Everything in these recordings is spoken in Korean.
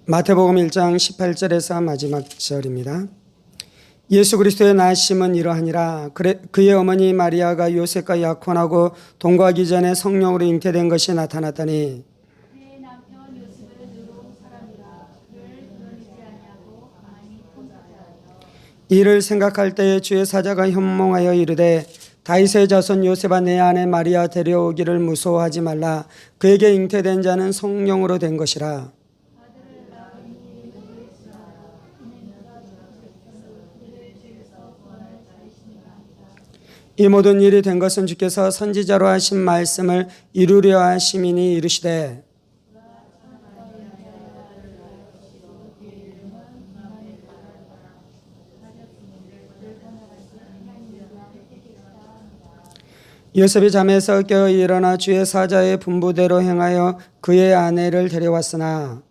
마태복음 1장 18절에서 마지막 절입니다. 예수 그리스도의 나심은 이러하니라. 그의 어머니 마리아가 요셉과 약혼하고 동거하기 전에 성령으로 잉태된 것이 나타났더니 그의 남편 요셉은 누룩 사람이라 그를 드러내지 아니하고 가만히 통치하였다. 이를 생각할 때에 주의 사자가 현몽하여 이르되 다윗의 자손 요셉아 내 아내 마리아 데려오기를 무서워하지 말라. 그에게 잉태된 자는 성령으로 된 것이라. 이 모든 일이 된 것은 주께서 선지자로 하신 말씀을 이루려 하심이니 이르시되 요셉이 잠에서 깨어 일어나 주의 사자의 분부대로 행하여 그의 아내를 데려왔으나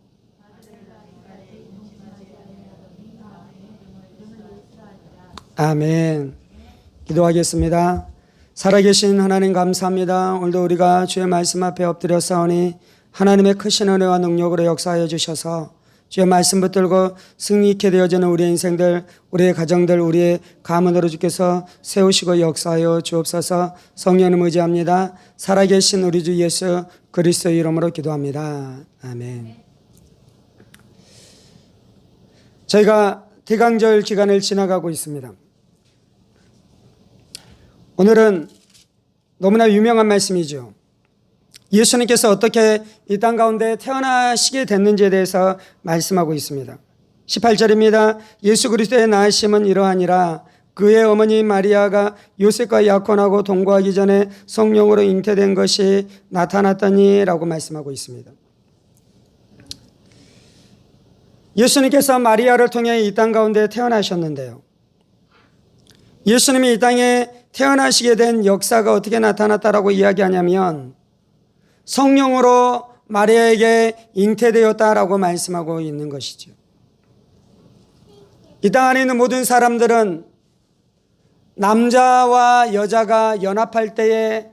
아멘. 기도하겠습니다. 살아계신 하나님 감사합니다. 오늘도 우리가 주의 말씀 앞에 엎드려 싸우니 하나님의 크신 은혜와 능력으로 역사하여 주셔서 주의 말씀 붙들고 승리 있게 되어지는 우리의 인생들, 우리의 가정들, 우리의 가문으로 주께서 세우시고 역사하여 주옵소서. 성령을 의지합니다. 살아계신 우리 주 예수 그리스도의 이름으로 기도합니다. 아멘. 저희가 대강절 기간을 지나가고 있습니다. 오늘은 너무나 유명한 말씀이죠. 예수님께서 어떻게 이 땅 가운데 태어나시게 됐는지에 대해서 말씀하고 있습니다. 18절입니다. 예수 그리스도의 나심은 이러하니라. 그의 어머니 마리아가 요셉과 약혼하고 동거하기 전에 성령으로 잉태된 것이 나타났더니 라고 말씀하고 있습니다. 예수님께서 마리아를 통해 이 땅 가운데 태어나셨는데요. 예수님이 이 땅에 태어나시게 된 역사가 어떻게 나타났다라고 이야기하냐면 성령으로 마리아에게 잉태되었다라고 말씀하고 있는 것이죠. 이 땅 안에 있는 모든 사람들은 남자와 여자가 연합할 때에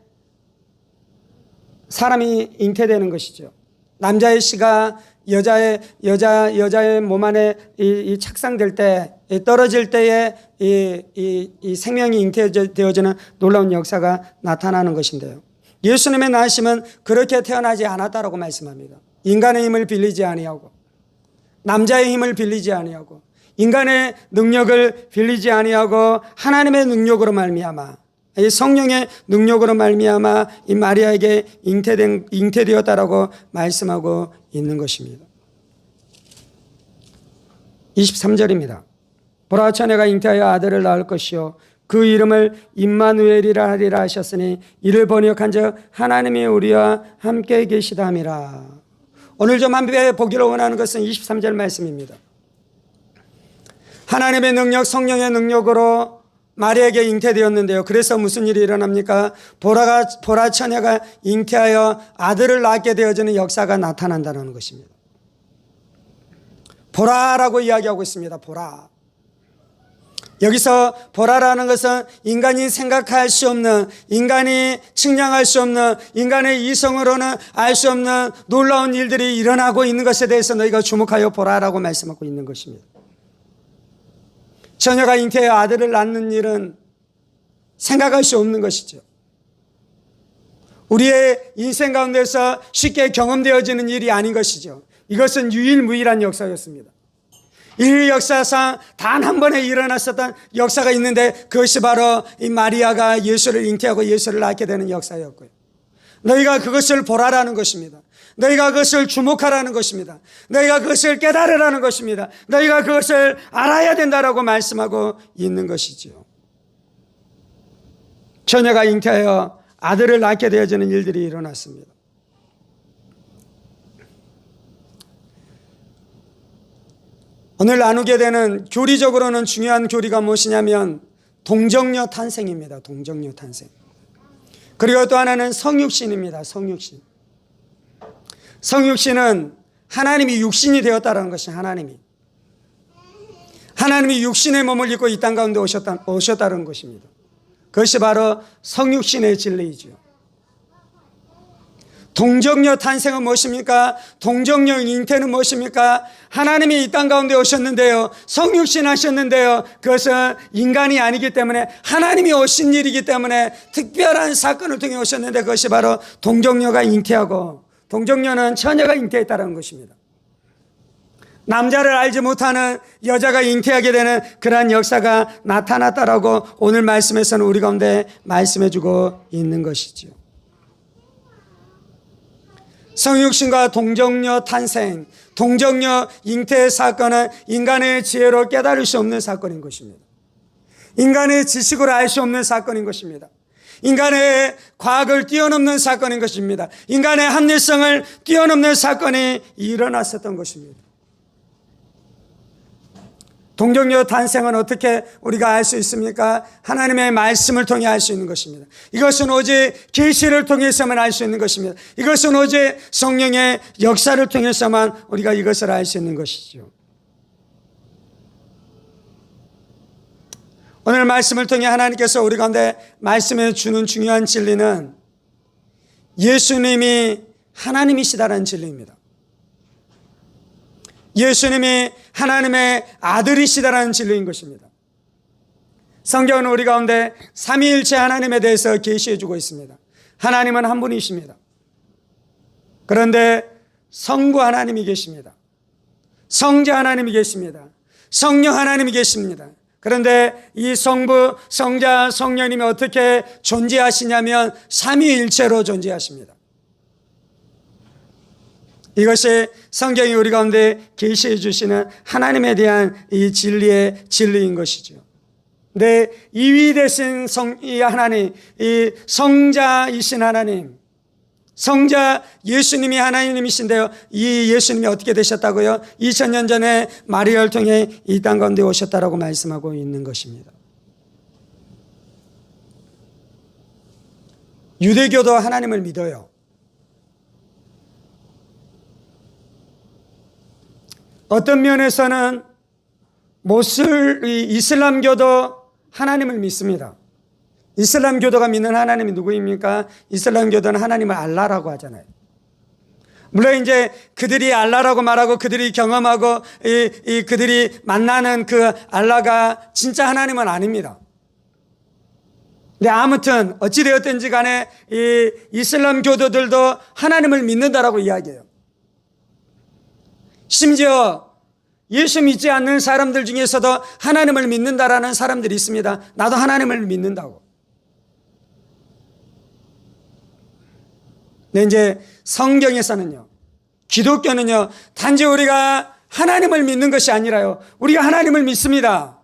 사람이 잉태되는 것이죠. 남자의 씨가 여자의 몸 안에 이 착상될 때, 떨어질 때에 이 생명이 잉태되어지는 놀라운 역사가 나타나는 것인데요. 예수님의 나심은 그렇게 태어나지 않았다라고 말씀합니다. 인간의 힘을 빌리지 아니하고, 남자의 힘을 빌리지 아니하고, 인간의 능력을 빌리지 아니하고 하나님의 능력으로 말미암아, 이 성령의 능력으로 말미암아 이 마리아에게 잉태되었다라고 말씀하고 있는 것입니다. 23절입니다. 보라 처녀가 잉태하여 아들을 낳을 것이요 그 이름을 임마누엘이라 하리라 하셨으니 이를 번역한즉 하나님이 우리와 함께 계시다 함이라. 오늘 좀 함께 보기를 원하는 것은 23절 말씀입니다. 하나님의 능력, 성령의 능력으로 마리아에게 잉태되었는데요. 그래서 무슨 일이 일어납니까? 보라 처녀가 잉태하여 아들을 낳게 되어지는 역사가 나타난다는 것입니다. 보라라고 이야기하고 있습니다. 보라. 여기서 보라라는 것은 인간이 생각할 수 없는, 인간이 측량할 수 없는, 인간의 이성으로는 알 수 없는 놀라운 일들이 일어나고 있는 것에 대해서 너희가 주목하여 보라라고 말씀하고 있는 것입니다. 처녀가 잉태하여 아들을 낳는 일은 생각할 수 없는 것이죠. 우리의 인생 가운데서 쉽게 경험되어지는 일이 아닌 것이죠. 이것은 유일무이한 역사였습니다. 이 역사상 단 한 번에 일어났었던 역사가 있는데 그것이 바로 이 마리아가 예수를 잉태하고 예수를 낳게 되는 역사였고요. 너희가 그것을 보라라는 것입니다. 너희가 그것을 주목하라는 것입니다. 너희가 그것을 깨달으라는 것입니다. 너희가 그것을 알아야 된다라고 말씀하고 있는 것이죠. 처녀가 잉태하여 아들을 낳게 되어지는 일들이 일어났습니다. 오늘 나누게 되는 교리적으로는 중요한 교리가 무엇이냐면 동정녀 탄생입니다. 동정녀 탄생. 그리고 또 하나는 성육신입니다. 성육신. 성육신은 하나님이 육신이 되었다는 것이 하나님이 육신의 몸을 입고 이 땅 가운데 오셨다는 것입니다. 그것이 바로 성육신의 진리이죠. 동정녀 탄생은 무엇입니까? 동정녀 잉태는 무엇입니까? 하나님이 이 땅 가운데 오셨는데요, 성육신 하셨는데요, 그것은 인간이 아니기 때문에 하나님이 오신 일이기 때문에 특별한 사건을 통해 오셨는데, 그것이 바로 동정녀가 잉태하고, 동정녀는 처녀가 잉태했다는 것입니다. 남자를 알지 못하는 여자가 잉태하게 되는 그러한 역사가 나타났다라고 오늘 말씀에서는 우리 가운데 말씀해 주고 있는 것이죠. 성육신과 동정녀 탄생, 동정녀 잉태 사건은 인간의 지혜로 깨달을 수 없는 사건인 것입니다. 인간의 지식으로 알 수 없는 사건인 것입니다. 인간의 과학을 뛰어넘는 사건인 것입니다. 인간의 합리성을 뛰어넘는 사건이 일어났었던 것입니다. 동정녀 탄생은 어떻게 우리가 알 수 있습니까? 하나님의 말씀을 통해 알 수 있는 것입니다. 이것은 오직 계시를 통해서만 알 수 있는 것입니다. 이것은 오직 성령의 역사를 통해서만 우리가 이것을 알 수 있는 것이죠. 오늘 말씀을 통해 하나님께서 우리 가운데 말씀해 주는 중요한 진리는 예수님이 하나님이시다라는 진리입니다. 예수님이 하나님의 아들이시다라는 진리인 것입니다. 성경은 우리 가운데 삼위일체 하나님에 대해서 계시해 주고 있습니다. 하나님은 한 분이십니다. 그런데 성부 하나님이 계십니다. 성자 하나님이 계십니다. 성령 하나님이 계십니다. 그런데 이 성부, 성자, 성령님이 어떻게 존재하시냐면 삼위일체로 존재하십니다. 이것이 성경이 우리 가운데 계시해 주시는 하나님에 대한 이 진리의 진리인 것이죠. 네, 이위 되신 이 하나님, 이 성자이신 하나님, 성자 예수님이 하나님이신데요, 이 예수님이 어떻게 되셨다고요? 2000년 전에 마리아를 통해 이 땅 가운데 오셨다라고 말씀하고 있는 것입니다. 유대교도 하나님을 믿어요. 어떤 면에서는 이슬람교도 하나님을 믿습니다. 이슬람교도가 믿는 하나님이 누구입니까? 이슬람교도는 하나님을 알라라고 하잖아요. 물론 이제 그들이 알라라고 말하고 그들이 경험하고 그들이 만나는 그 알라가 진짜 하나님은 아닙니다. 근데 아무튼 어찌되었든지 간에 이 이슬람 교도들도 하나님을 믿는다라고 이야기해요. 심지어 예수 믿지 않는 사람들 중에서도 하나님을 믿는다라는 사람들이 있습니다. 나도 하나님을 믿는다고. 근데 이제 성경에서는요, 기독교는요, 단지 우리가 하나님을 믿는 것이 아니라요, 우리가 하나님을 믿습니다.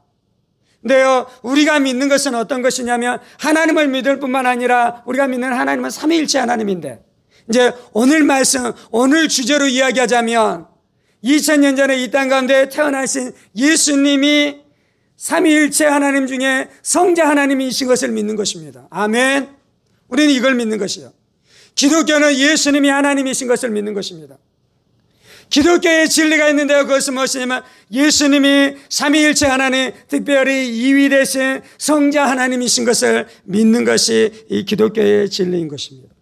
근데요, 우리가 믿는 것은 어떤 것이냐면 하나님을 믿을 뿐만 아니라 우리가 믿는 하나님은 삼위일체 하나님인데, 이제 오늘 말씀, 오늘 주제로 이야기하자면 2000년 전에 이 땅 가운데 태어나신 예수님이 삼위일체 하나님 중에 성자 하나님이신 것을 믿는 것입니다. 아멘. 우리는 이걸 믿는 것이요. 기독교는 예수님이 하나님이신 것을 믿는 것입니다. 기독교의 진리가 있는데요, 그것은 무엇이냐면 예수님이 삼위일체 하나님, 특별히 이위 되신 성자 하나님이신 것을 믿는 것이 이 기독교의 진리인 것입니다.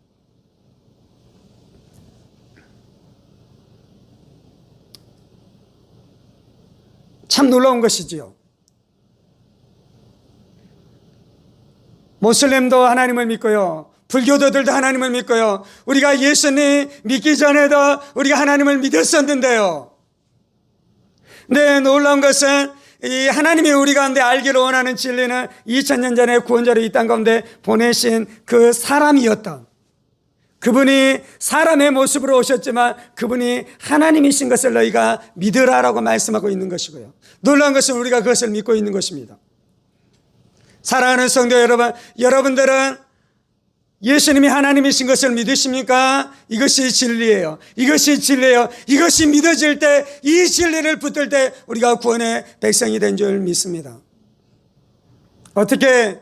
참 놀라운 것이지요. 모슬렘도 하나님을 믿고요, 불교도들도 하나님을 믿고요, 우리가 예수님 믿기 전에도 우리가 하나님을 믿었었는데요. 네, 놀라운 것은 이 하나님이 우리 가운데 알기를 원하는 진리는 2000년 전에 구원자로 이 땅 가운데 보내신 그 사람이었던, 그분이 사람의 모습으로 오셨지만 그분이 하나님이신 것을 너희가 믿으라라고 말씀하고 있는 것이고요. 놀라운 것은 우리가 그것을 믿고 있는 것입니다. 사랑하는 성도 여러분, 여러분들은 예수님이 하나님이신 것을 믿으십니까? 이것이 진리예요. 이것이 진리예요. 이것이 믿어질 때, 이 진리를 붙들 때 우리가 구원의 백성이 된 줄 믿습니다. 어떻게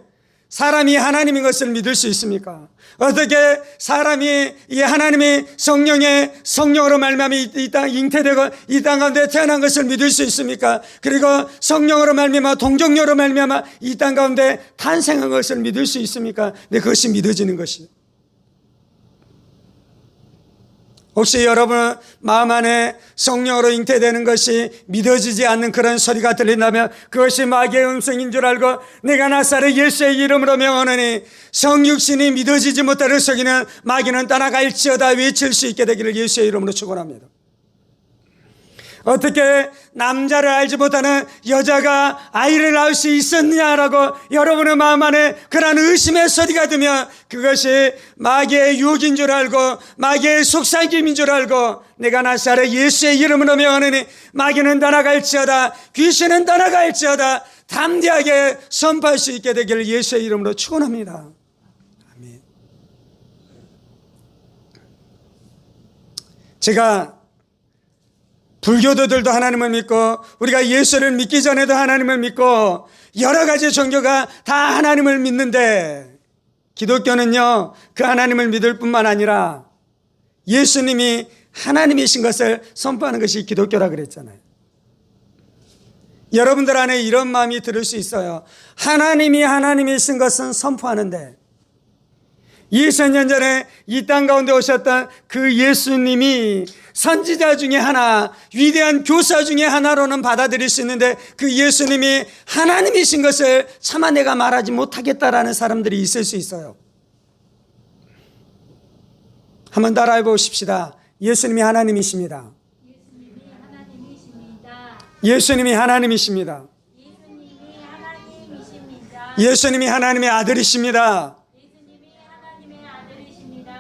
사람이 하나님인 것을 믿을 수 있습니까? 어떻게 사람이 이 하나님이 성령으로 말미암아 이 땅 잉태되고 이 땅 가운데 태어난 것을 믿을 수 있습니까? 그리고 성령으로 말미암아 동정녀로 말미암아 이 땅 가운데 탄생한 것을 믿을 수 있습니까? 네, 그것이 믿어지는 것이에요. 혹시 여러분 마음 안에 성령으로 잉태되는 것이 믿어지지 않는 그런 소리가 들린다면 그것이 마귀의 음성인 줄 알고 내가 나사렛 예수의 이름으로 명하노니 성육신이 믿어지지 못하는 속이는 마귀는 떠나갈지어다 외칠 수 있게 되기를 예수의 이름으로 축원합니다. 어떻게 남자를 알지 못하는 여자가 아이를 낳을 수 있었냐라고 여러분의 마음 안에 그런 의심의 소리가 들면 그것이 마귀의 유혹인 줄 알고 마귀의 속삭임인 줄 알고 내가 나사렛 예수의 이름으로 명하노니 마귀는 떠나갈지어다 귀신은 떠나갈지어다 담대하게 선포할 수 있게 되기를 예수의 이름으로 축원합니다. 아멘. 제가 불교도들도 하나님을 믿고 우리가 예수를 믿기 전에도 하나님을 믿고 여러 가지 종교가 다 하나님을 믿는데 기독교는요 그 하나님을 믿을 뿐만 아니라 예수님이 하나님이신 것을 선포하는 것이 기독교라 그랬잖아요. 여러분들 안에 이런 마음이 들을 수 있어요. 하나님이 하나님이신 것은 선포하는데 2000년 전에 이 땅 가운데 오셨던 그 예수님이 선지자 중에 하나, 위대한 교사 중에 하나로는 받아들일 수 있는데 그 예수님이 하나님이신 것을 차마 내가 말하지 못하겠다라는 사람들이 있을 수 있어요. 한번 따라해 보십시다. 예수님이 하나님이십니다. 예수님이 하나님이십니다. 예수님이 하나님이십니다. 예수님이 하나님이십니다. 예수님이 하나님의 아들이십니다. 예수님이 하나님의 아들이십니다.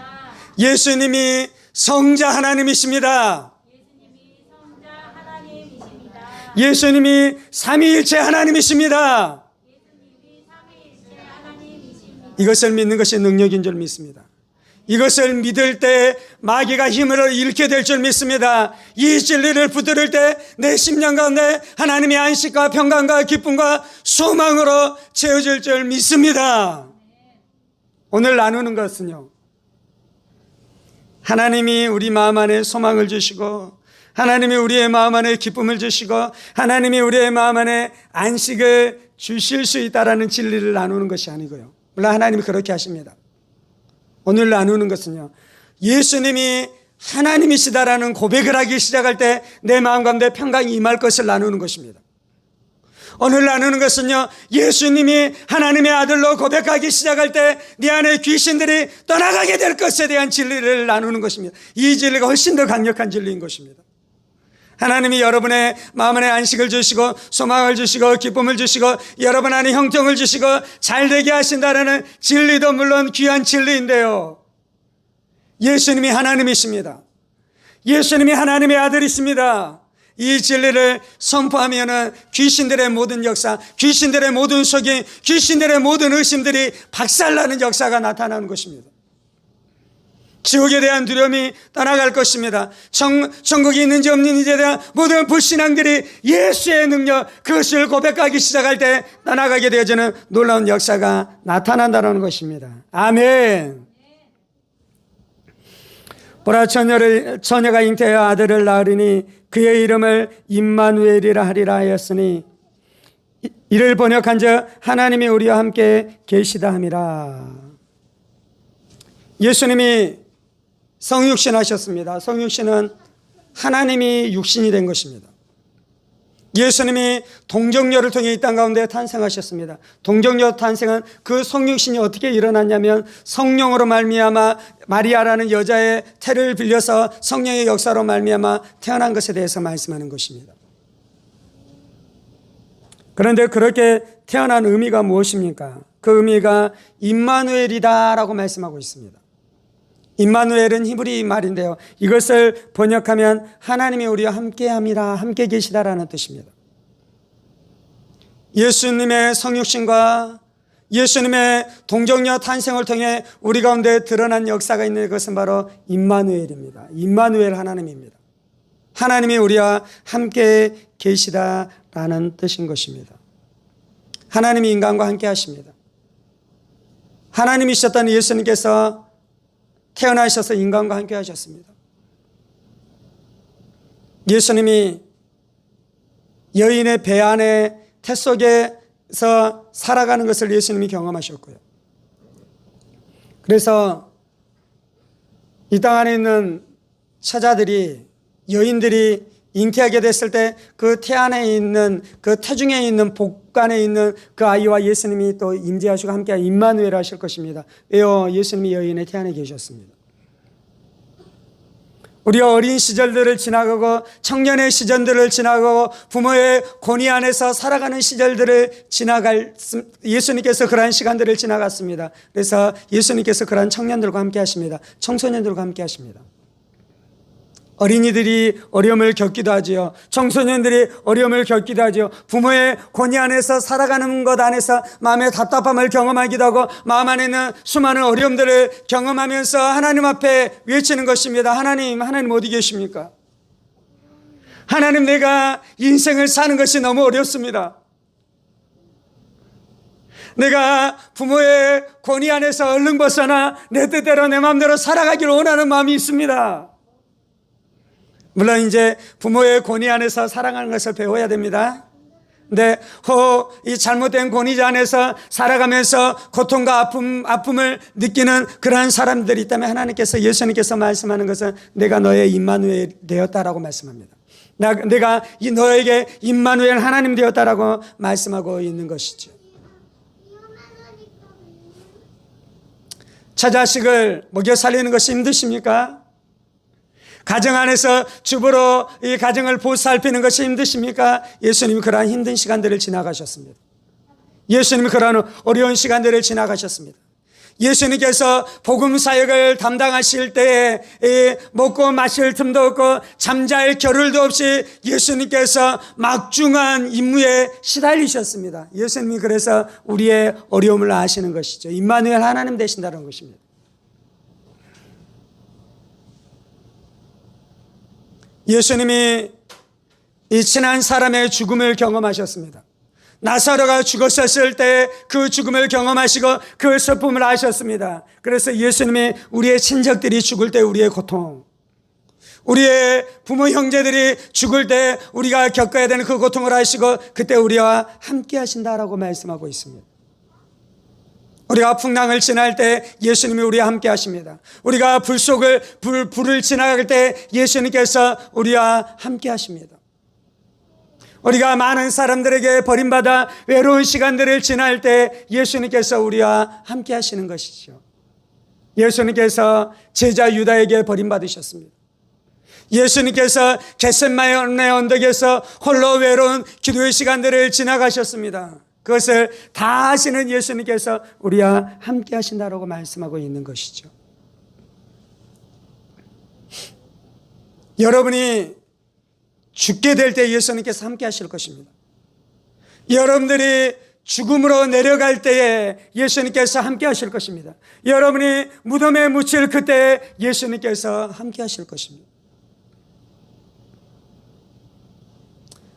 예수님이 성자 하나님이십니다. 예수님이 성자 하나님이십니다. 예수님이 삼위일체 하나님이십니다. 예수님이 삼위일체 하나님이십니다. 이것을 믿는 것이 능력인 줄 믿습니다. 이것을 믿을 때 마귀가 힘을 잃게 될 줄 믿습니다. 이 진리를 붙들을 때 내 심령 가운데 하나님의 안식과 평강과 기쁨과 소망으로 채워질 줄 믿습니다. 오늘 나누는 것은요, 하나님이 우리 마음 안에 소망을 주시고 하나님이 우리의 마음 안에 기쁨을 주시고 하나님이 우리의 마음 안에 안식을 주실 수 있다라는 진리를 나누는 것이 아니고요, 물론 하나님이 그렇게 하십니다. 오늘 나누는 것은요, 예수님이 하나님이시다라는 고백을 하기 시작할 때 내 마음 가운데 평강이 임할 것을 나누는 것입니다. 오늘 나누는 것은요, 예수님이 하나님의 아들로 고백하기 시작할 때 네 안에 귀신들이 떠나가게 될 것에 대한 진리를 나누는 것입니다. 이 진리가 훨씬 더 강력한 진리인 것입니다. 하나님이 여러분의 마음 안에 안식을 주시고 소망을 주시고 기쁨을 주시고 여러분 안에 형통을 주시고 잘되게 하신다는 진리도 물론 귀한 진리인데요, 예수님이 하나님이십니다. 예수님이 하나님의 아들이십니다. 이 진리를 선포하면은 귀신들의 모든 역사, 귀신들의 모든 속임, 귀신들의 모든 의심들이 박살나는 역사가 나타나는 것입니다. 지옥에 대한 두려움이 떠나갈 것입니다. 천국이 있는지 없는지에 대한 모든 불신앙들이 예수의 능력, 그것을 고백하기 시작할 때 떠나가게 되어지는 놀라운 역사가 나타난다는 것입니다. 아멘. 보라, 처녀가 잉태하여 아들을 낳으리니 그의 이름을 임마누엘이라 하리라 하였으니 이를 번역한즉 하나님이 우리와 함께 계시다 함이라. 예수님이 성육신 하셨습니다. 성육신은 하나님이 육신이 된 것입니다. 예수님이 동정녀를 통해 이 땅 가운데 탄생하셨습니다. 동정녀 탄생은 그 성육신이 어떻게 일어났냐면 성령으로 말미암아 마리아라는 여자의 태를 빌려서 성령의 역사로 말미암아 태어난 것에 대해서 말씀하는 것입니다. 그런데 그렇게 태어난 의미가 무엇입니까? 그 의미가 임마누엘이다라고 말씀하고 있습니다. 임마누엘은 히브리 말인데요, 이것을 번역하면 하나님이 우리와 함께함이라, 함께 계시다라는 뜻입니다. 예수님의 성육신과 예수님의 동정녀 탄생을 통해 우리 가운데 드러난 역사가 있는 것은 바로 임마누엘입니다. 임마누엘 하나님입니다. 하나님이 우리와 함께 계시다라는 뜻인 것입니다. 하나님이 인간과 함께 하십니다. 하나님이셨던 예수님께서 태어나셔서 인간과 함께 하셨습니다. 예수님이 여인의 배 안에 태 속에서 살아가는 것을 예수님이 경험하셨고요, 그래서 이 땅 안에 있는 처자들이, 여인들이 잉태하게 됐을 때 그 태 안에 있는, 그 태중에 있는 복간에 있는 그 아이와 예수님이 또 임재하시고 함께 임마누엘 하실 것입니다. 왜요? 예수님이 여인의 태 안에 계셨습니다. 우리가 어린 시절들을 지나가고 청년의 시절들을 지나가고 부모의 권위 안에서 살아가는 시절들을 예수님께서 그러한 시간들을 지나갔습니다. 그래서 예수님께서 그러한 청년들과 함께 하십니다. 청소년들과 함께 하십니다. 어린이들이 어려움을 겪기도 하지요. 청소년들이 어려움을 겪기도 하지요. 부모의 권위 안에서 살아가는 것 안에서 마음의 답답함을 경험하기도 하고 마음 안에는 수많은 어려움들을 경험하면서 하나님 앞에 외치는 것입니다. 하나님 어디 계십니까? 하나님, 내가 인생을 사는 것이 너무 어렵습니다. 내가 부모의 권위 안에서 얼른 벗어나 내 뜻대로 내 마음대로 살아가기를 원하는 마음이 있습니다. 물론 이제 부모의 권위 안에서 살아가는 것을 배워야 됩니다. 근데 이 잘못된 권위 안에서 살아가면서 고통과 아픔을 느끼는 그러한 사람들이 있다면 하나님께서, 예수님께서 말씀하는 것은 내가 너의 임마누엘 되었다라고 말씀합니다. 내가 너에게 임마누엘 하나님 되었다라고 말씀하고 있는 것이죠. 처자식을 먹여 살리는 것이 힘드십니까? 가정 안에서 주부로 이 가정을 보살피는 것이 힘드십니까? 예수님이 그러한 힘든 시간들을 지나가셨습니다. 예수님이 그러한 어려운 시간들을 지나가셨습니다. 예수님께서 복음 사역을 담당하실 때에 먹고 마실 틈도 없고 잠잘 겨를도 없이 예수님께서 막중한 임무에 시달리셨습니다. 예수님이 그래서 우리의 어려움을 아시는 것이죠. 임마누엘 하나님 되신다는 것입니다. 예수님이 이 친한 사람의 죽음을 경험하셨습니다. 나사로가 죽었었을 때 그 죽음을 경험하시고 그 슬픔을 아셨습니다. 그래서 예수님이 우리의 친척들이 죽을 때 우리의 고통, 우리의 부모 형제들이 죽을 때 우리가 겪어야 되는 그 고통을 아시고 그때 우리와 함께 하신다라고 말씀하고 있습니다. 우리가 풍랑을 지날 때 예수님이 우리와 함께 하십니다. 우리가 불을 지나갈 때 예수님께서 우리와 함께 하십니다. 우리가 많은 사람들에게 버림받아 외로운 시간들을 지날 때 예수님께서 우리와 함께 하시는 것이죠. 예수님께서 제자 유다에게 버림받으셨습니다. 예수님께서 겟세마네 언덕에서 홀로 외로운 기도의 시간들을 지나가셨습니다. 그것을 다 하시는 예수님께서 우리와 함께 하신다라고 말씀하고 있는 것이죠. 여러분이 죽게 될 때 예수님께서 함께 하실 것입니다. 여러분들이 죽음으로 내려갈 때에 예수님께서 함께 하실 것입니다. 여러분이 무덤에 묻힐 그때 예수님께서 함께 하실 것입니다.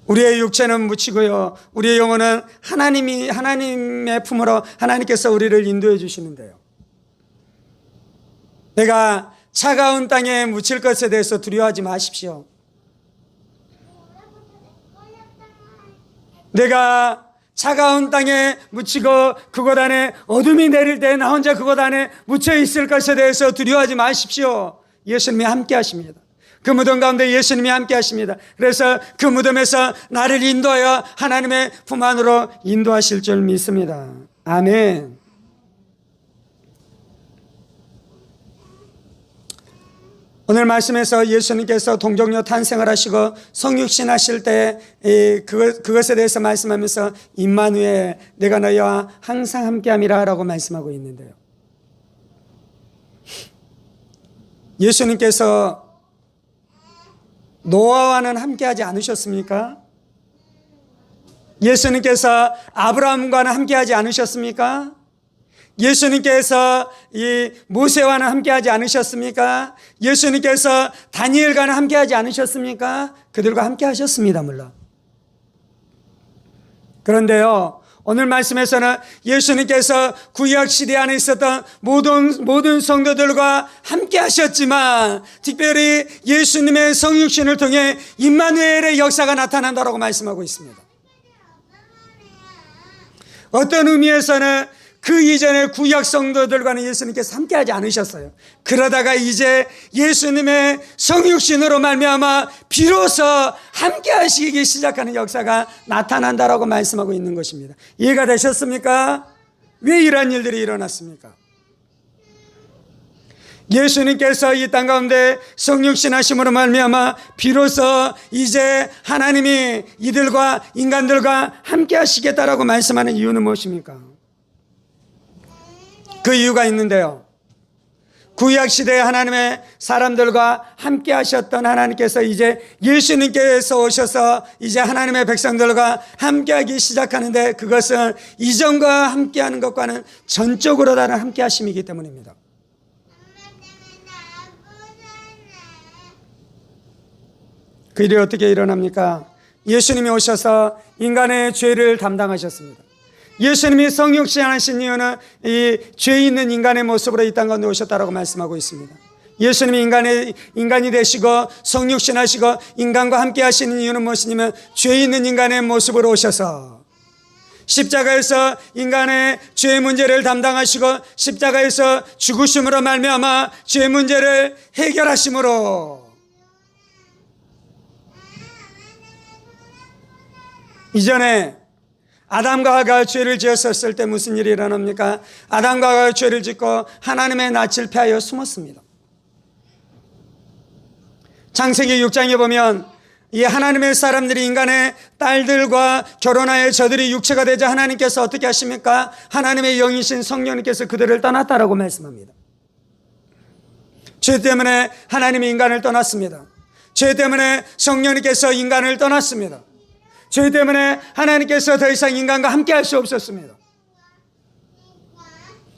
우리의 육체는 묻히고요, 우리의 영혼은 하나님의 품으로 하나님께서 우리를 인도해 주시는데요. 내가 차가운 땅에 묻힐 것에 대해서 두려워하지 마십시오. 내가 차가운 땅에 묻히고 그곳 안에 어둠이 내릴 때 나 혼자 그곳 안에 묻혀 있을 것에 대해서 두려워하지 마십시오. 예수님이 함께 하십니다. 그 무덤 가운데 예수님이 함께 하십니다. 그래서 그 무덤에서 나를 인도하여 하나님의 품 안으로 인도하실 줄 믿습니다. 아멘. 오늘 말씀에서 예수님께서 동정녀 탄생을 하시고 성육신 하실 때 그것에 대해서 말씀하면서 임마누엘, 내가 너희와 항상 함께함이라 라고 말씀하고 있는데요. 예수님께서 노아와는 함께하지 않으셨습니까? 예수님께서 아브라함과는 함께하지 않으셨습니까? 예수님께서 이 모세와는 함께하지 않으셨습니까? 예수님께서 다니엘과는 함께하지 않으셨습니까? 그들과 함께하셨습니다, 물론. 그런데요, 오늘 말씀에서는 예수님께서 구약 시대 안에 있었던 모든 성도들과 함께 하셨지만 특별히 예수님의 성육신을 통해 임마누엘의 역사가 나타난다고 말씀하고 있습니다. 어떤 의미에서는 그 이전에 구약 성도들과는 예수님께서 함께하지 않으셨어요. 그러다가 이제 예수님의 성육신으로 말미암아 비로소 함께하시기 시작하는 역사가 나타난다라고 말씀하고 있는 것입니다. 이해가 되셨습니까? 왜 이러한 일들이 일어났습니까? 예수님께서 이 땅 가운데 성육신하심으로 말미암아 비로소 이제 하나님이 이들과 인간들과 함께 하시겠다라고 말씀하는 이유는 무엇입니까? 그 이유가 있는데요. 구약시대에 하나님의 사람들과 함께 하셨던 하나님께서 이제 예수님께서 오셔서 이제 하나님의 백성들과 함께 하기 시작하는데, 그것은 이전과 함께 하는 것과는 전적으로 다른 함께 하심이기 때문입니다. 그 일이 어떻게 일어납니까? 예수님이 오셔서 인간의 죄를 담당하셨습니다. 예수님이 성육신하신 이유는 이 죄 있는 인간의 모습으로 이 땅 가운데 오셨다라고 말씀하고 있습니다. 예수님이 인간이 되시고 성육신하시고 인간과 함께 하시는 이유는 무엇이냐면, 죄 있는 인간의 모습으로 오셔서 십자가에서 인간의 죄 문제를 담당하시고 십자가에서 죽으심으로 말미암아 죄 문제를 해결하심으로, 이전에 아담과 하가 죄를 지었었을 때 무슨 일이 일어납니까? 아담과 하가 죄를 짓고 하나님의 낯을 피하여 숨었습니다. 창세기 6장에 보면 이 하나님의 사람들이 인간의 딸들과 결혼하여 저들이 육체가 되자 하나님께서 어떻게 하십니까? 하나님의 영이신 성령님께서 그들을 떠났다라고 말씀합니다. 죄 때문에 하나님이 인간을 떠났습니다. 죄 때문에 성령님께서 인간을 떠났습니다. 죄 때문에 하나님께서 더 이상 인간과 함께 할 수 없었습니다.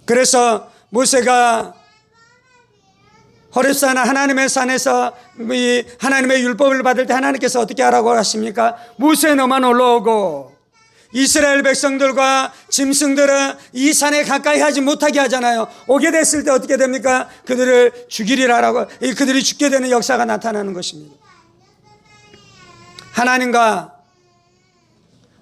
그래서 모세가 호렙산 하나님의 산에서 이 하나님의 율법을 받을 때 하나님께서 어떻게 하라고 하십니까? 모세 너만 올라오고, 이스라엘 백성들과 짐승들은 이 산에 가까이 하지 못하게 하잖아요. 오게 됐을 때 어떻게 됩니까? 그들을 죽이리라라고, 그들이 죽게 되는 역사가 나타나는 것입니다. 하나님과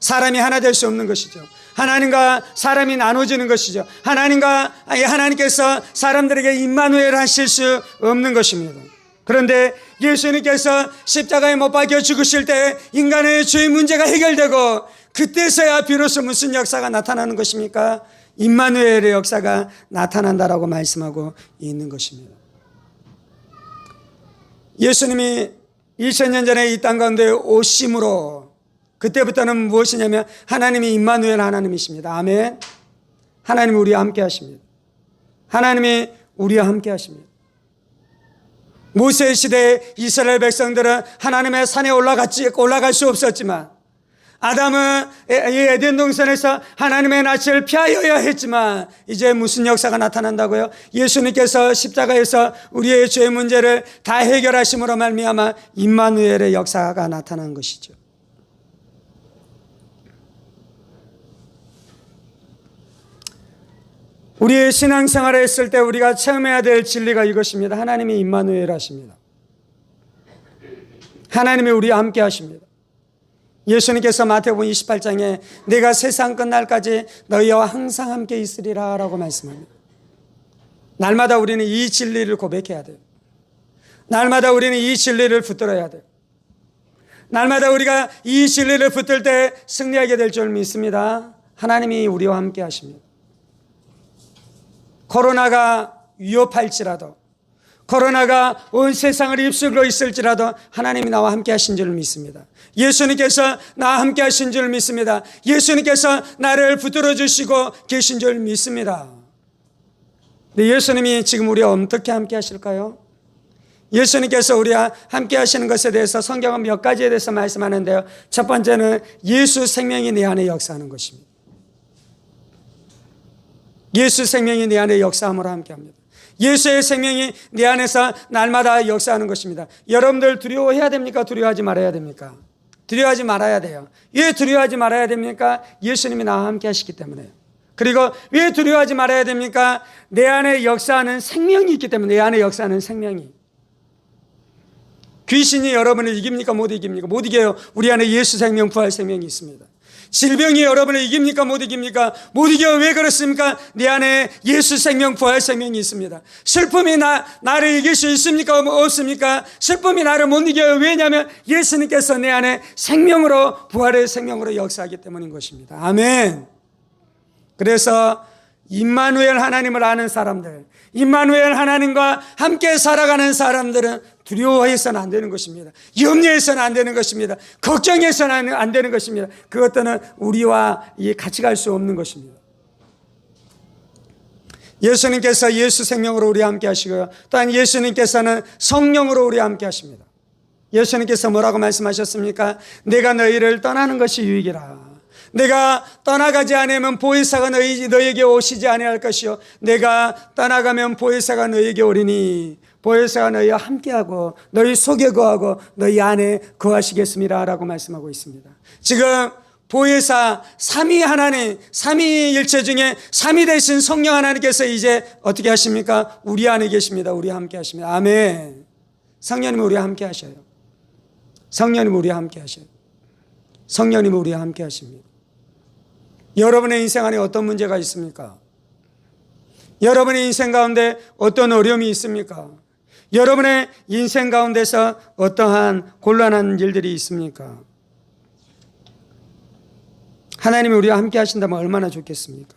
사람이 하나 될 수 없는 것이죠. 하나님과 사람이 나눠지는 것이죠. 하나님께서 사람들에게 임마누엘 하실 수 없는 것입니다. 그런데 예수님께서 십자가에 못 박혀 죽으실 때 인간의 죄 문제가 해결되고, 그때서야 비로소 무슨 역사가 나타나는 것입니까? 임마누엘의 역사가 나타난다라고 말씀하고 있는 것입니다. 예수님이 2000년 전에 이 땅 가운데 오심으로, 그때부터는 무엇이냐면 하나님이 임마누엘 하나님이십니다. 아멘. 하나님이 우리와 함께 하십니다. 하나님이 우리와 함께 하십니다. 모세 시대에 이스라엘 백성들은 하나님의 산에 올라갈 수 없었지만, 아담은 이 에덴 동산에서 하나님의 낯을 피하여야 했지만, 이제 무슨 역사가 나타난다고요? 예수님께서 십자가에서 우리의 죄 문제를 다 해결하심으로 말미암아 임마누엘의 역사가 나타난 것이죠. 우리의 신앙생활을 했을 때 우리가 체험해야 될 진리가 이것입니다. 하나님이 임마누엘 하십니다. 하나님이 우리와 함께 하십니다. 예수님께서 마태복음 28장에 내가 세상 끝날까지 너희와 항상 함께 있으리라 라고 말씀합니다. 날마다 우리는 이 진리를 고백해야 돼요. 날마다 우리는 이 진리를 붙들어야 돼요. 날마다 우리가 이 진리를 붙들 때 승리하게 될 줄 믿습니다. 하나님이 우리와 함께 하십니다. 코로나가 위협할지라도, 코로나가 온 세상을 휩쓸고 있을지라도 하나님이 나와 함께 하신 줄 믿습니다. 예수님께서 나와 함께 하신 줄 믿습니다. 예수님께서 나를 붙들어 주시고 계신 줄 믿습니다. 근데 예수님이 지금 우리와 어떻게 함께 하실까요? 예수님께서 우리와 함께 하시는 것에 대해서 성경은 몇 가지에 대해서 말씀하는데요. 첫 번째는 예수 생명이 내 안에 역사하는 것입니다. 예수 생명이 내 안에 역사함으로 함께합니다. 예수의 생명이 내 안에서 날마다 역사하는 것입니다. 여러분들 두려워해야 됩니까? 두려워하지 말아야 됩니까? 두려워하지 말아야 돼요. 왜 두려워하지 말아야 됩니까? 예수님이 나와 함께 하시기 때문에요. 그리고 왜 두려워하지 말아야 됩니까? 내 안에 역사하는 생명이 있기 때문에. 내 안에 역사하는 생명이. 귀신이 여러분을 이깁니까? 못 이깁니까? 못 이겨요. 우리 안에 예수 생명, 부활 생명이 있습니다. 질병이 여러분을 이깁니까? 못 이깁니까? 못 이겨. 왜 그렇습니까? 내 안에 예수 생명, 부활 생명이 있습니다. 슬픔이 나를 이길 수 있습니까? 없습니까? 슬픔이 나를 못 이겨요. 왜냐하면 예수님께서 내 안에 생명으로, 부활의 생명으로 역사하기 때문인 것입니다. 아멘. 그래서 임마누엘 하나님을 아는 사람들, 임마누엘 하나님과 함께 살아가는 사람들은 두려워해서는 안 되는 것입니다. 염려해서는 안 되는 것입니다. 걱정해서는 안 되는 것입니다. 그것들은 우리와 같이 갈 수 없는 것입니다. 예수님께서 예수 생명으로 우리와 함께 하시고요, 또한 예수님께서는 성령으로 우리와 함께 하십니다. 예수님께서 뭐라고 말씀하셨습니까? 내가 너희를 떠나는 것이 유익이라. 내가 떠나가지 않으면 보혜사가 너희에게 오시지 아니할 것이요, 내가 떠나가면 보혜사가 너희에게 오리니 보혜사가 너희와 함께하고 너희 속에 거하고 너희 안에 거하시겠습니다 라고 말씀하고 있습니다. 지금 보혜사, 삼위 하나님, 삼위일체 중에 삼위 되신 성령 하나님께서 이제 어떻게 하십니까? 우리 안에 계십니다. 우리와 함께 하십니다. 아멘. 성령님 우리와 함께 하셔요. 성령님 우리와 함께 하셔요. 성령님 우리와 함께 하십니다. 여러분의 인생 안에 어떤 문제가 있습니까? 여러분의 인생 가운데 어떤 어려움이 있습니까? 여러분의 인생 가운데서 어떠한 곤란한 일들이 있습니까? 하나님이 우리와 함께 하신다면 얼마나 좋겠습니까?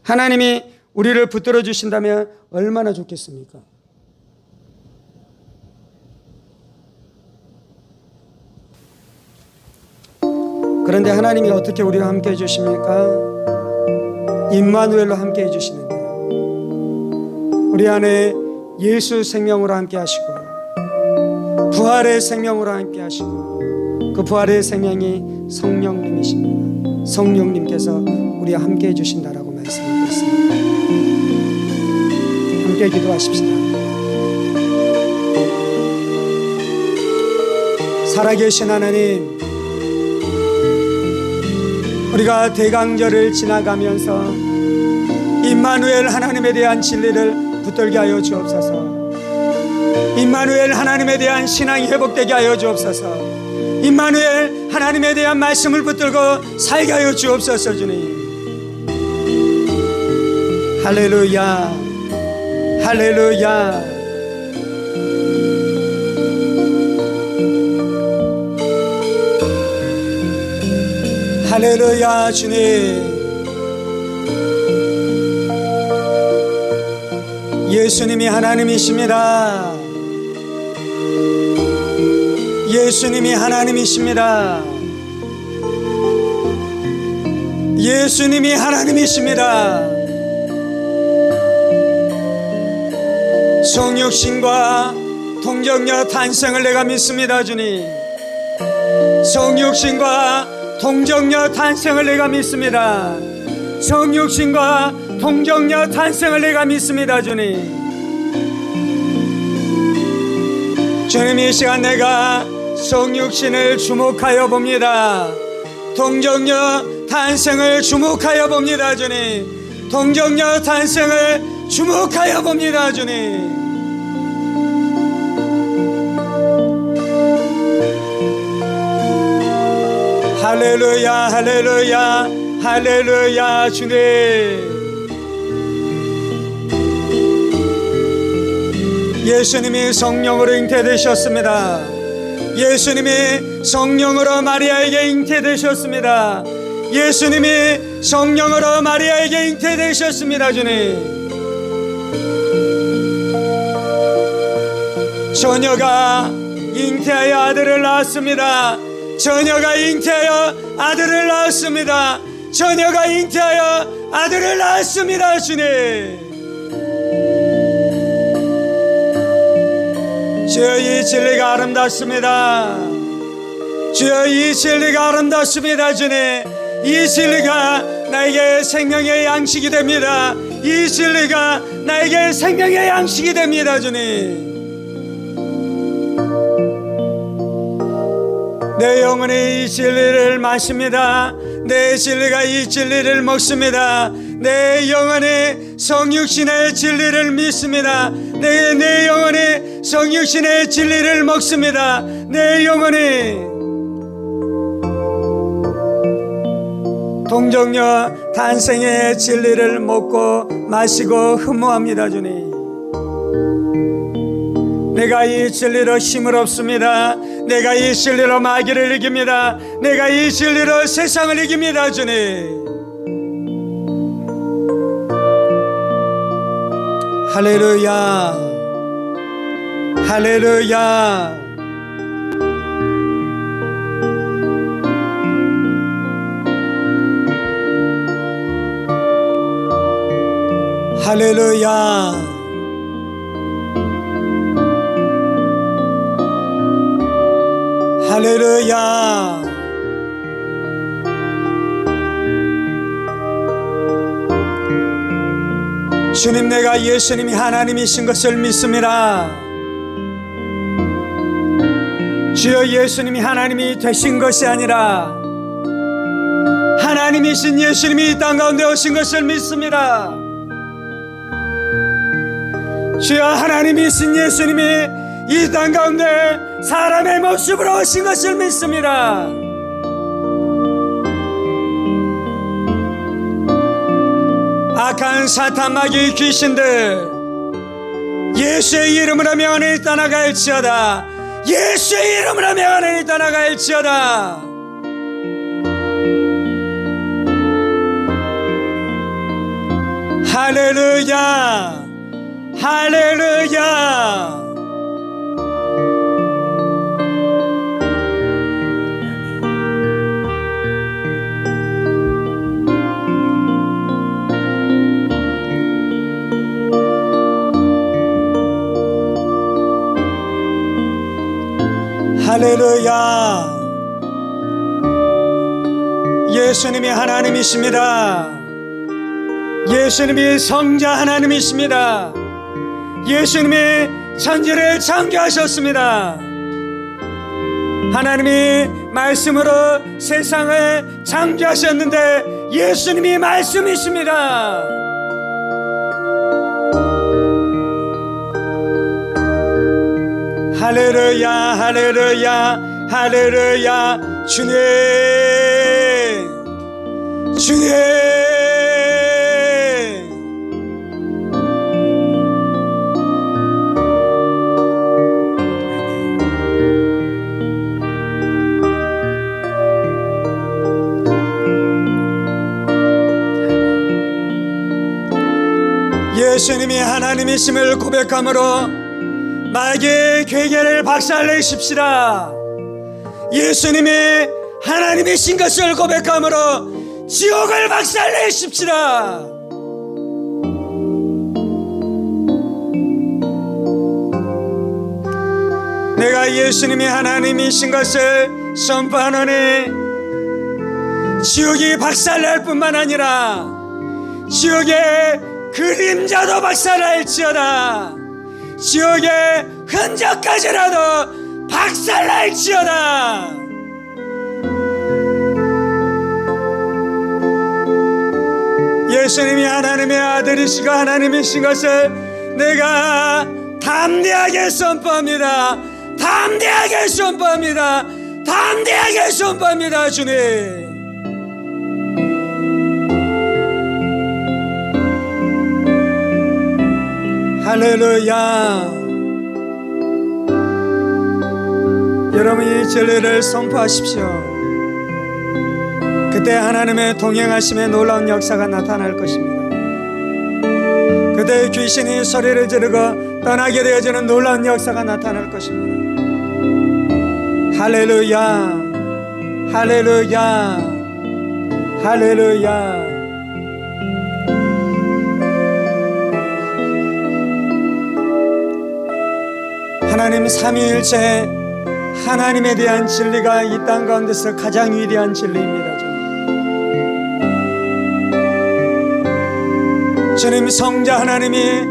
하나님이 우리를 붙들어 주신다면 얼마나 좋겠습니까? 그런데 하나님이 어떻게 우리와 함께 해주십니까? 임마누엘로 함께 해주시는데요, 우리 안에 예수 생명으로 함께 하시고 부활의 생명으로 함께 하시고 그 부활의 생명이 성령님이십니다. 성령님께서 우리와 함께 해주신다라고 말씀하고 있습니다. 함께 기도하십시다. 살아계신 하나님, 우리가 대강절을 지나가면서 임마누엘 하나님에 대한 진리를 붙들게 하여 주옵소서. 임마누엘 하나님에 대한 신앙이 회복되게 하여 주옵소서. 임마누엘 하나님에 대한 말씀을 붙들고 살게 하여 주옵소서. 주님, 할렐루야, 할렐루야. 할렐루야. 주님, 예수님이 하나님이십니다. 예수님이 하나님이십니다. 예수님이 하나님이십니다. 성육신과 동정녀 탄생을 내가 믿습니다. 주님, 성육신과 동정녀 탄생을 내가 믿습니다. 성육신과 동정녀 탄생을 내가 믿습니다. 주님, 주님, 이 시간 내가 성육신을 주목하여 봅니다. 동정녀 탄생을 주목하여 봅니다. 주님, 동정녀 탄생을 주목하여 봅니다. 주님, 할렐루야, 할렐루야, 할렐루야. 주님, 예수님이 성령으로 잉태되셨습니다. 예수님이 성령으로 마리아에게 잉태되셨습니다. 예수님이 성령으로 마리아에게 잉태되셨습니다. 주님, 처녀가 잉태하여 아들을 낳았습니다. 처녀가 잉태하여 아들을 낳았습니다. 처녀가 잉태하여 아들을 낳았습니다. 주님, 주여, 이 진리가 아름답습니다. 주여, 이 진리가 아름답습니다. 주님, 이 진리가 나에게 생명의 양식이 됩니다. 이 진리가 나에게 생명의 양식이 됩니다. 주님, 내 영혼이 이 진리를 마십니다. 내 진리가 이 진리를 먹습니다. 내 영혼이 성육신의 진리를 믿습니다. 내 영혼이 성육신의 진리를 먹습니다. 내 영혼이 동정녀 탄생의 진리를 먹고 마시고 흠모합니다. 주님, 내가 이 진리로 힘을 얻습니다. 내가 이 진리로 마귀를 이깁니다. 내가 이 진리로 세상을 이깁니다. 주님, 할렐루야, 할렐루야. 할렐루야. 할렐루야. 주님, 내가 예수님이 하나님이신 것을 믿습니다. 주여, 예수님이 하나님이 되신 것이 아니라 하나님이신 예수님이 이 땅 가운데 오신 것을 믿습니다. 주여, 하나님이신 예수님이 이 땅 가운데 사람의 모습으로 오신 것을 믿습니다. 악한 사탄 마귀 귀신들 예수의 이름으로 명하니 떠나갈지어다. 예수의 이름으로 명하니 떠나갈지어다. 할렐루야, 할렐루야. 할렐루야. 예수님이 하나님이십니다. 예수님이 성자 하나님이십니다. 예수님이 천지를 창조하셨습니다. 하나님이 말씀으로 세상을 창조하셨는데 예수님이 말씀이십니다. 할렐루야, 할렐루야, 할렐루야. 주님, 주님. 예수님이 하나님이심을 고백함으로 마귀의 괴계를 박살내십시다. 예수님이 하나님이신 것을 고백함으로 지옥을 박살내십시다. 내가 예수님이 하나님이신 것을 선포하노니 지옥이 박살날 뿐만 아니라 지옥의 그림자도 박살날지어다. 지옥의 흔적까지라도 박살날지어다. 예수님이 하나님의 아들이시고 하나님이신 것을 내가 담대하게 선포합니다. 담대하게 선포합니다. 담대하게 선포합니다. 주님, 할렐루야. 여러분, 이 진리를 선포하십시오. 그때 하나님의 동행하심의 놀라운 역사가 나타날 것입니다. 그때 귀신이 소리를 지르고 떠나게 되어지는 놀라운 역사가 나타날 것입니다. 할렐루야, 할렐루야, 할렐루야. 하나님 삼위일체 하나님에 대한 진리가 이 땅 가운데서 가장 위대한 진리입니다. 주님, 성자 하나님이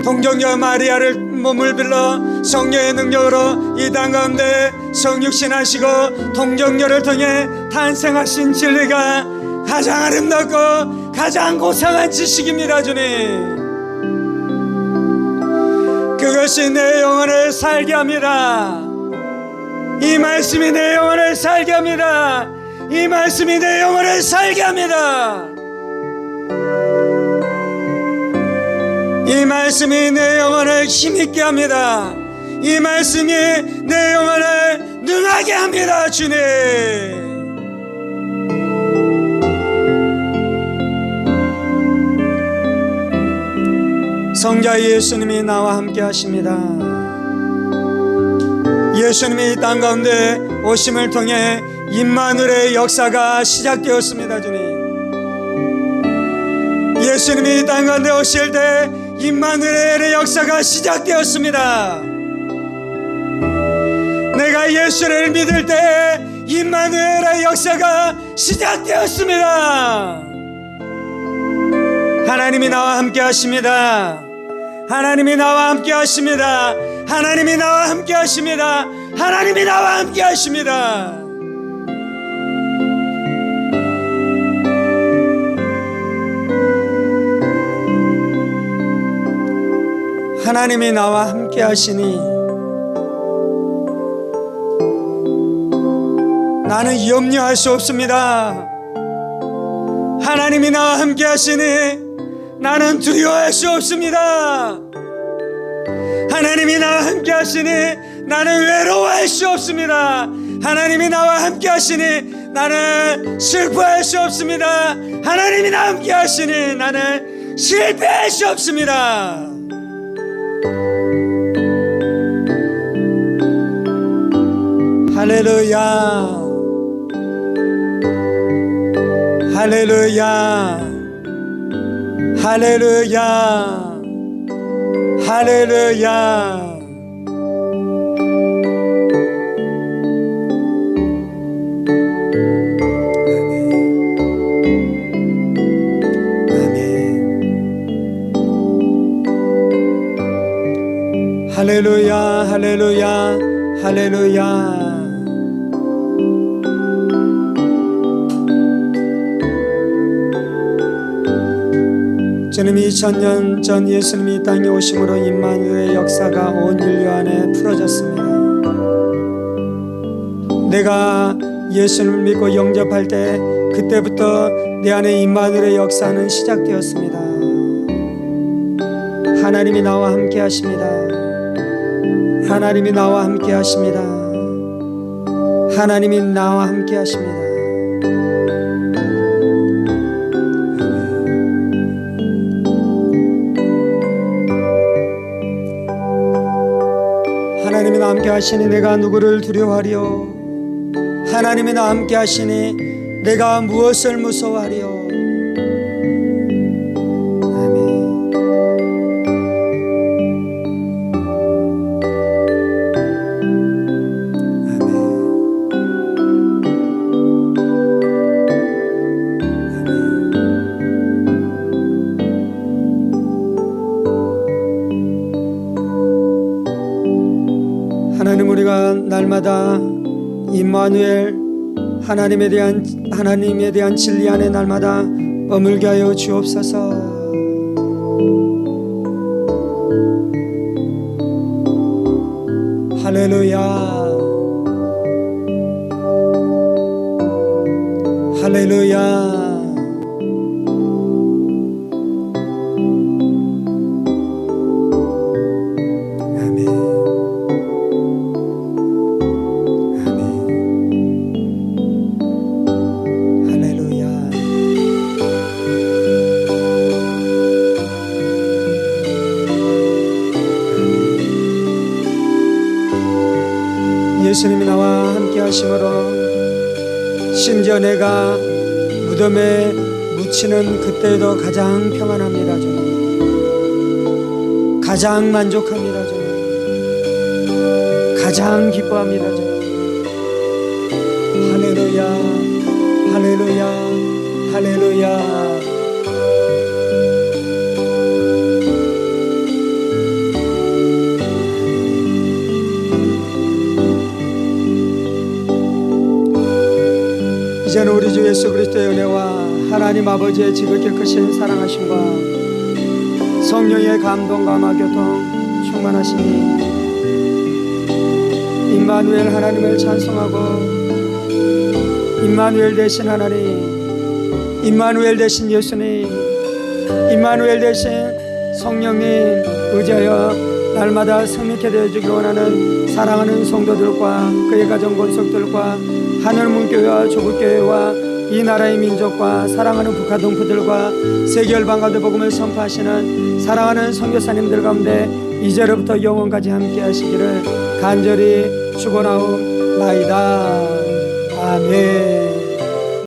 동정녀 마리아를 몸을 빌러 성령의 능력으로 이 땅 가운데 성육신하시고 동정녀를 통해 탄생하신 진리가 가장 아름답고 가장 고상한 지식입니다. 주님, 그것이 내 영혼을 살게 합니다. 이 말씀이 내 영혼을 살게 합니다. 이 말씀이 내 영혼을 살게 합니다. 이 말씀이 내 영혼을 힘있게 합니다. 이 말씀이 내 영혼을 능하게 합니다. 주님, 성자 예수님이 나와 함께 하십니다. 예수님이 이 땅 가운데 오심을 통해 임마누엘의 역사가 시작되었습니다. 주님, 예수님이 이 땅 가운데 오실 때 임마누엘의 역사가 시작되었습니다. 내가 예수를 믿을 때 임마누엘의 역사가 시작되었습니다. 하나님이 나와 함께 하십니다. 하나님이 나와 함께 하십니다. 하나님이 나와 함께 하십니다. 하나님이 나와 함께 하십니다. 하나님이 나와 함께 하시니 나는 염려할 수 없습니다. 하나님이 나와 함께 하시니 나는 두려워할 수 없습니다. 하나님이 나와 함께 하시니 나는 외로워할 수 없습니다. 하나님이 나와 함께 하시니 나는 슬퍼할 수 없습니다. 하나님이 나와 함께 하시니 나는 실패할 수 없습니다. 할렐루야, 할렐루야, 할렐루야, 할렐루야. 할렐루야, 할렐루야, 할렐루야. 주님이 2000년 전 예수님이 이 땅에 오심으로 임마누엘의 역사가 온 인류 안에 풀어졌습니다. 내가 예수님을 믿고 영접할 때 그때부터 내 안에 임마누엘의 역사는 시작되었습니다. 하나님이 나와 함께 하십니다. 하나님이 나와 함께 하십니다. 하나님이 나와 함께 하십니다. 하나님이 나와 함께 하시니 내가 누구를 두려워하리요? 하나님이 나와 함께 하시니 내가 무엇을 무서워하리요? 하나님, 우리가 날마다 임마누엘 하나님에 대한 진리 안에 날마다 머물게 하여 주옵소서. 할렐루야, 할렐루야. 예수님이 나와 함께 하심으로 심지어 내가 무덤에 묻히는 그때도 가장 평안합니다. 저는 가장 만족합니다. 저는 가장 기뻐합니다. 저는 할렐루야, 할렐루야, 할렐루야. 이제는 우리 주 예수 그리스도의 은혜와 하나님 아버지의 지극히 크신 사랑하심과 성령의 감동과 교통 충만하시니 임마누엘 하나님을 찬송하고 임마누엘 되신 하나님, 임마누엘 되신 예수님, 임마누엘 되신 성령님 의지하여 날마다 승리케 되어주기 원하는 사랑하는 성도들과 그의 가정 권속들과 하늘문교회와 조국교회와 이 나라의 민족과 사랑하는 북한 동포들과 세계 열방가운데 복음을 선포하시는 사랑하는 선교사님들 가운데 이제로부터 영원까지 함께 하시기를 간절히 축원하옵나이다. 아멘.